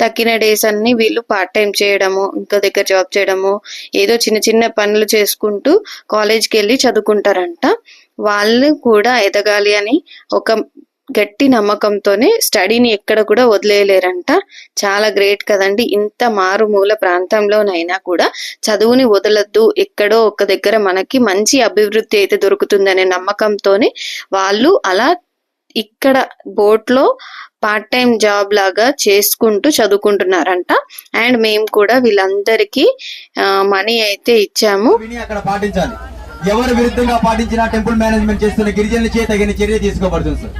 తక్కిన డేస్ అన్ని వీళ్ళు పార్ట్ టైం చేయడము, ఇంకో దగ్గర జాబ్ చేయడము, ఏదో చిన్న చిన్న పనులు చేసుకుంటూ కాలేజ్కి వెళ్ళి చదువుకుంటారంట. వాళ్ళు కూడా ఎదగాలి అని ఒక గట్టి నమ్మకంతోనే స్టడీని ఎక్కడ కూడా వదిలేయలేరంట. చాలా గ్రేట్ కదండి. ఇంత మారుమూల ప్రాంతంలోనైనా కూడా చదువుని వదలొద్దు, ఎక్కడో ఒక దగ్గర మనకి మంచి అభివృద్ధి అయితే దొరుకుతుందనే నమ్మకంతోనే వాళ్ళు అలా ఇక్కడ బోట్ లో పార్ట్ టైం జాబ్ లాగా చేసుకుంటూ చదువుకుంటున్నారంట. అండ్ మేము కూడా వీళ్ళందరికీ మనీ అయితే ఇచ్చాము. విని అక్కడ పాటించాలి. ఎవరు విరుద్ధంగా పాటించినా టెంపుల్ మేనేజ్మెంట్ చేస్తున్న గిరిజనుల చేత తగిన చర్య తీసుకోబడుతుంది సార్.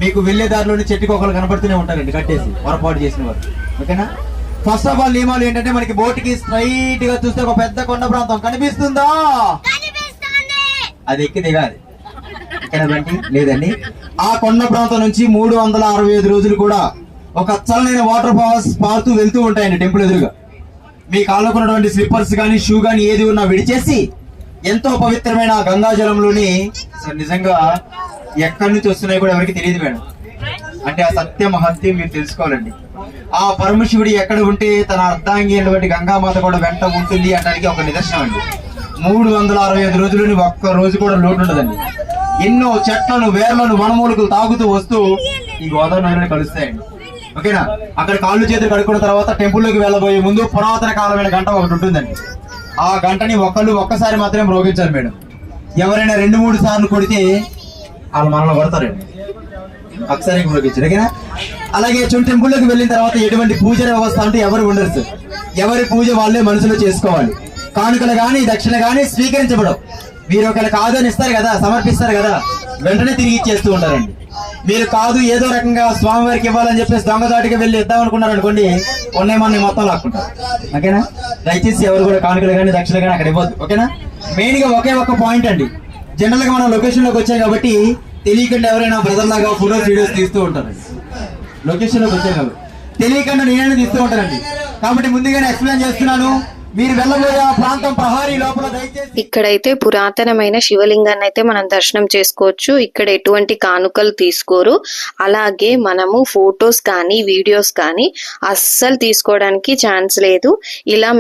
మీకు వెళ్లే దారిలోని చెట్టుకి ఒకరు కనబడుతూనే ఉంటారండి కట్టేసి, పొరపాటు చేసిన వారు. ఓకేనా? ఫస్ట్ ఆఫ్ ఆల్ నియమాలు ఏంటంటే, మనకి బోట్కి స్ట్రైట్ గా చూస్తే ఒక పెద్ద కొండ ప్రాంతం కనిపిస్తుందా? అది ఎక్కి దిగాలి. ఎక్కడండి లేదండి. ఆ కొండ ప్రాంతం నుంచి 365 రోజులు కూడా ఒక చల్లనైన వాటర్ ఫాల్స్ పారుతూ వెళ్తూ ఉంటాయండి టెంపుల్ ఎదురుగా. మీ కాళ్ళకు ఉన్నటువంటి స్లిప్పర్స్ కానీ షూ కానీ ఏది ఉన్నా విడిచేసి ఎంతో పవిత్రమైన గంగా జలంలోని నిజంగా ఎక్కడి నుంచి వస్తున్నాయో కూడా ఎవరికి తెలియదు మేడం. అంటే ఆ సత్య మహత్యం మీరు తెలుసుకోవాలండి. ఆ పరమశివుడు ఎక్కడ ఉంటే తన అర్ధాంగి అయినటువంటి గంగామాత కూడా వెంట ఉంటుంది అనడానికి ఒక నిదర్శనం అండి. 365 రోజులని ఒక్క రోజు కూడా లోటు ఉండదండి. ఎన్నో చెట్లను, వేర్లను, వనమూలికలు తాగుతూ వస్తూ ఈ గోదావరి నదిని కలుస్తాయండి. ఓకేనా? అక్కడ కాళ్ళు చేతులు కడుక్కున్న తర్వాత టెంపుల్లోకి వెళ్ళబోయే ముందు పురాతన కాలమైన గంట ఒకటి ఉంటుందండి. ఆ గంటని ఒక్కసారి మాత్రమే మ్రోగించాలి మేడం. ఎవరైనా 2-3 సార్లు కొడితే వాళ్ళు మనల్ని కొడతారండి. ఒకసారి మ్రోగించారు. ఓకేనా? అలాగే టెంపుల్లోకి వెళ్ళిన తర్వాత ఎటువంటి పూజ వ్యవస్థ అంటే ఎవరు ఉండరు సార్. ఎవరి పూజ వాళ్ళే మనసులో చేసుకోవాలి. కానుకలు కానీ దక్షిణ కానీ స్వీకరించబడవు. మీరు ఒకవేళ కాదు అని ఇస్తారు కదా, సమర్పిస్తారు కదా, వెంటనే తిరిగి ఇచ్చేస్తూ ఉంటారండి. మీరు కాదు ఏదో రకంగా స్వామివారికి ఇవ్వాలని చెప్పేసి దొంగదాటిగా వెళ్ళి ఇద్దాం అనుకున్నారు అనుకోండి, మొన్న మొత్తం లాక్కుంటారు. ఓకేనా? దయచేసి ఎవరు కూడా కానుకలు కానీ దక్షిణ కానీ అక్కడ ఇవ్వద్దు. ఓకేనా? మెయిన్ గా ఒకే ఒక్క పాయింట్ అండి. జనరల్ గా మనం లొకేషన్ లోకి వచ్చాం కాబట్టి తెలియకుండా ఎవరైనా బ్రదర్ లాగా ఫోటోస్ వీడియోస్ తీస్తూ ఉంటారండి. లొకేషన్ లోకి వచ్చాం కాబట్టి తెలియకుండా నేనే తీస్తూ ఉంటానండి. కాబట్టి ముందుగానే ఎక్స్ప్లెయిన్ చేస్తున్నాను. మీరు వెళ్ళబోయే ఆ ప్రాంతం ప్రహారీ లోపల దయచేసి ఇక్కడైతే పురాతనమైన శివలింగాన్ని అయితే మనం దర్శనం చేసుకోవచ్చు. ఇక్కడ ఎటువంటి కానుకలు తీసుకోరు. అలాగే మనము ఫొటోస్ కానీ వీడియోస్ కానీ అస్సలు తీసుకోవడానికి ఛాన్స్ లేదు. ఇలా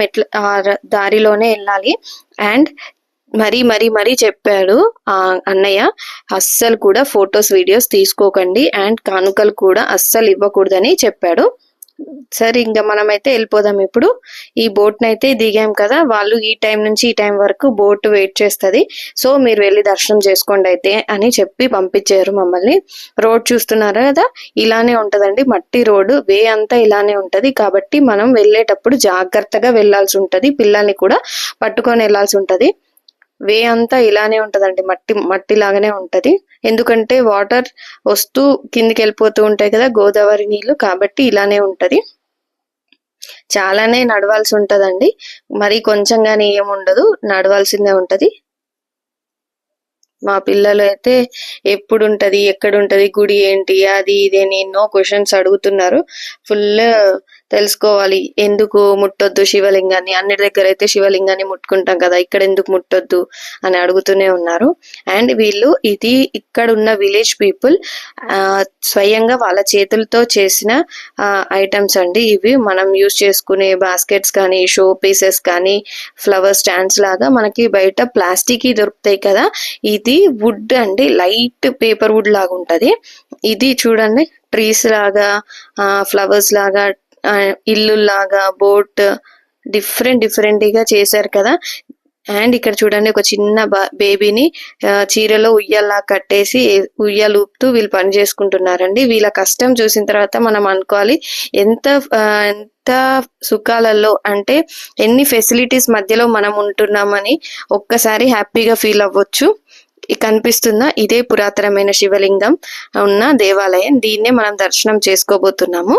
దారిలోనే వెళ్ళాలి. అండ్ మరీ చెప్పాడు ఆ అన్నయ్య, అస్సలు కూడా ఫొటోస్ వీడియోస్ తీసుకోకండి అండ్ కానుకలు కూడా అస్సలు ఇవ్వకూడదని చెప్పాడు. సరే, ఇంకా మనమైతే వెళ్ళిపోదాం. ఇప్పుడు ఈ బోట్ నైతే దిగాం కదా, వాళ్ళు ఈ టైం నుంచి ఈ టైం వరకు బోట్ వెయిట్ చేస్తుంది, సో మీరు వెళ్ళి దర్శనం చేసుకోండి అయితే అని చెప్పి పంపించారు మమ్మల్ని. రోడ్ చూస్తున్నారు కదా, ఇలానే ఉంటదండి, మట్టి రోడ్డు, వే అంతా ఇలానే ఉంటది. కాబట్టి మనం వెళ్ళేటప్పుడు జాగ్రత్తగా వెళ్ళాల్సి ఉంటది, పిల్లల్ని కూడా పట్టుకొని వెళ్ళాల్సి ఉంటది. వే అంతా ఇలానే ఉంటదండి, మట్టి లాగానే ఉంటది. ఎందుకంటే వాటర్ వస్తూ కిందికి వెళ్ళిపోతూ ఉంటాయి కదా గోదావరి నీళ్లు, కాబట్టి ఇలానే ఉంటది. చాలానే నడవాల్సి ఉంటదండి, మరి కొంచెం గానీ ఏముండదు, నడవాల్సిందే ఉంటది. మా పిల్లలు అయితే ఎప్పుడు ఉంటది, ఎక్కడుంటది, గుడి ఏంటి, అది ఇది అని ఎన్నో క్వశ్చన్స్ అడుగుతున్నారు. ఫుల్ తెలుసుకోవాలి. ఎందుకు ముట్టొద్దు శివలింగాన్ని, అన్నిటి దగ్గర అయితే శివలింగాన్ని ముట్టుకుంటాం కదా, ఇక్కడ ఎందుకు ముట్టొద్దు అని అడుగుతూనే ఉన్నారు. అండ్ వీళ్ళు ఇది ఇక్కడ ఉన్న విలేజ్ పీపుల్ స్వయంగా వాళ్ళ చేతులతో చేసిన ఐటమ్స్ అండి. ఇవి మనం యూజ్ చేసుకునే బాస్కెట్స్ కానీ, షో పీసెస్ కానీ, ఫ్లవర్ స్టాండ్స్ లాగా మనకి బయట ప్లాస్టిక్ దొరుకుతాయి కదా, ఇది వుడ్ అండి, లైట్ పేపర్ వుడ్ లాగా ఉంటది. ఇది చూడండి, ట్రీస్ లాగా, ఫ్లవర్స్ లాగా ఇల్లులాగా బోట్ డిఫరెంట్గా చేశారు కదా. అండ్ ఇక్కడ చూడండి ఒక చిన్న బేబీని చీరలో ఉయ్యాలా కట్టేసి ఉయ్యాలు ఊపుతూ వీళ్ళు పని చేసుకుంటున్నారండి. వీళ్ళ కష్టం చూసిన తర్వాత మనం అనుకోవాలి ఎంత సుఖాలలో అంటే ఎన్ని ఫెసిలిటీస్ మధ్యలో మనం ఉంటున్నామని ఒక్కసారి హ్యాపీగా ఫీల్ అవ్వచ్చు. కనిపిస్తుందా, ఇదే పురాతనమైన శివలింగం ఉన్న దేవాలయం. దీన్నే మనం దర్శనం చేసుకోబోతున్నాము.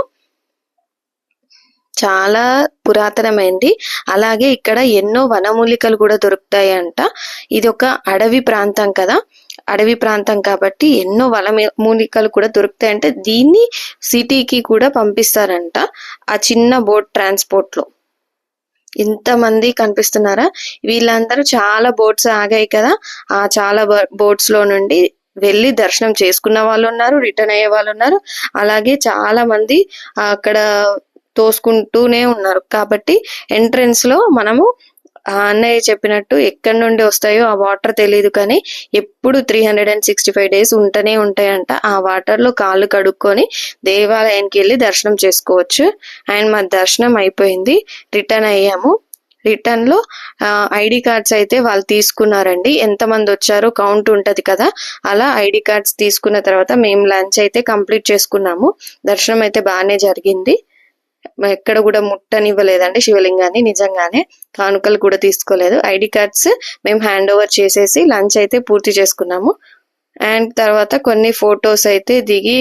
చాలా పురాతనమైంది. అలాగే ఇక్కడ ఎన్నో వనమూలికలు కూడా దొరుకుతాయంట. ఇది ఒక అడవి ప్రాంతం కదా, అడవి ప్రాంతం కాబట్టి ఎన్నో వనమూలికలు కూడా దొరుకుతాయంటే దీన్ని సిటీకి కూడా పంపిస్తారంట ఆ చిన్న బోట్ ట్రాన్స్పోర్ట్ లో. ఇంతమంది కనిపిస్తున్నారా, వీళ్ళందరూ చాలా బోట్స్ ఆగాయి కదా, ఆ చాలా బోట్స్ లో నుండి వెళ్ళి దర్శనం చేసుకున్న వాళ్ళు ఉన్నారు, రిటర్న్ అయ్యే వాళ్ళు ఉన్నారు. అలాగే చాలా మంది అక్కడ తోసుకుంటూనే ఉన్నారు. కాబట్టి ఎంట్రన్స్ లో మనము అన్నయ్య చెప్పినట్టు ఎక్కడి నుండి వస్తాయో ఆ వాటర్ తెలియదు కానీ ఎప్పుడు 365 days ఉంటూనే ఉంటాయంట. ఆ వాటర్ లో కాళ్ళు కడుక్కొని దేవాలయానికి వెళ్ళి దర్శనం చేసుకోవచ్చు. అండ్ మా దర్శనం అయిపోయింది, రిటర్న్ అయ్యాము. రిటర్న్ లో ఐడి కార్డ్స్ అయితే వాళ్ళు తీసుకున్నారండి. ఎంతమంది వచ్చారో కౌంట్ ఉంటది కదా, అలా ఐడి కార్డ్స్ తీసుకున్న తర్వాత మేము లంచ్ అయితే కంప్లీట్ చేసుకున్నాము. దర్శనం అయితే బాగానే జరిగింది. ఎక్కడ కూడా ముట్టనివ్వలేదండి శివలింగాన్ని. నిజంగానే కానుకలు కూడా తీసుకోలేదు. ఐడి కార్డ్స్ మేము హ్యాండ్ ఓవర్ చేసేసి లంచ్ అయితే పూర్తి చేసుకున్నాము. అండ్ తర్వాత కొన్ని ఫొటోస్ అయితే దిగి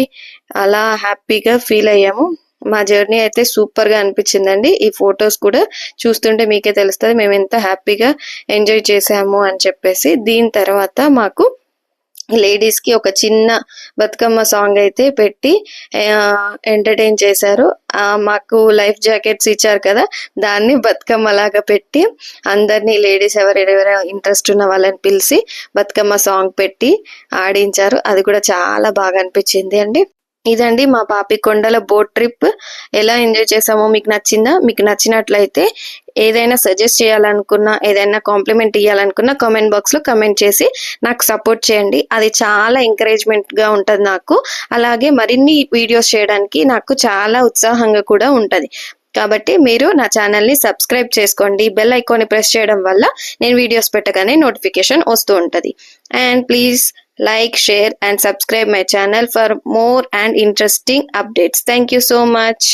అలా హ్యాపీగా ఫీల్ అయ్యాము. మా జర్నీ అయితే సూపర్ గా అనిపించిందండి. ఈ ఫొటోస్ కూడా చూస్తుంటే మీకే తెలుస్తుంది మేము ఎంత హ్యాపీగా ఎంజాయ్ చేసాము అని చెప్పేసి. దీని తర్వాత మాకు లేడీస్ కి ఒక చిన్న బతుకమ్మ సాంగ్ అయితే పెట్టి ఎంటర్టైన్ చేశారు. మాకు లైఫ్ జాకెట్స్ ఇచ్చారు కదా, దాన్ని బతుకమ్మ లాగా పెట్టి అందరినీ లేడీస్ ఎవరెవరైనా ఇంట్రెస్ట్ ఉన్న వాళ్ళని పిలిచి బతుకమ్మ సాంగ్ పెట్టి ఆడించారు. అది కూడా చాలా బాగా అనిపించింది అండి. ఇదండి మా పాపికొండల బోట్ ట్రిప్. ఎలా ఎంజాయ్ చేసామో మీకు నచ్చిందా? మీకు నచ్చినట్లయితే ఏదైనా సజెస్ట్ చేయాలనుకున్నా, ఏదైనా కాంప్లిమెంట్ ఇవ్వాలనుకున్నా కామెంట్ బాక్స్ లో కమెంట్ చేసి నాకు సపోర్ట్ చేయండి. అది చాలా ఎంకరేజ్మెంట్ గా ఉంటది నాకు. అలాగే మరిన్ని వీడియోస్ చేయడానికి నాకు చాలా ఉత్సాహంగా కూడా ఉంటది. కాబట్టి మీరు నా ఛానల్ ని సబ్స్క్రైబ్ చేసుకోండి. బెల్ ఐకాన్ ని ప్రెస్ చేయడం వల్ల నేను వీడియోస్ పెట్టగానే నోటిఫికేషన్ వస్తూ ఉంటది. And please like, share and subscribe my channel for more and interesting updates. Thank you so much.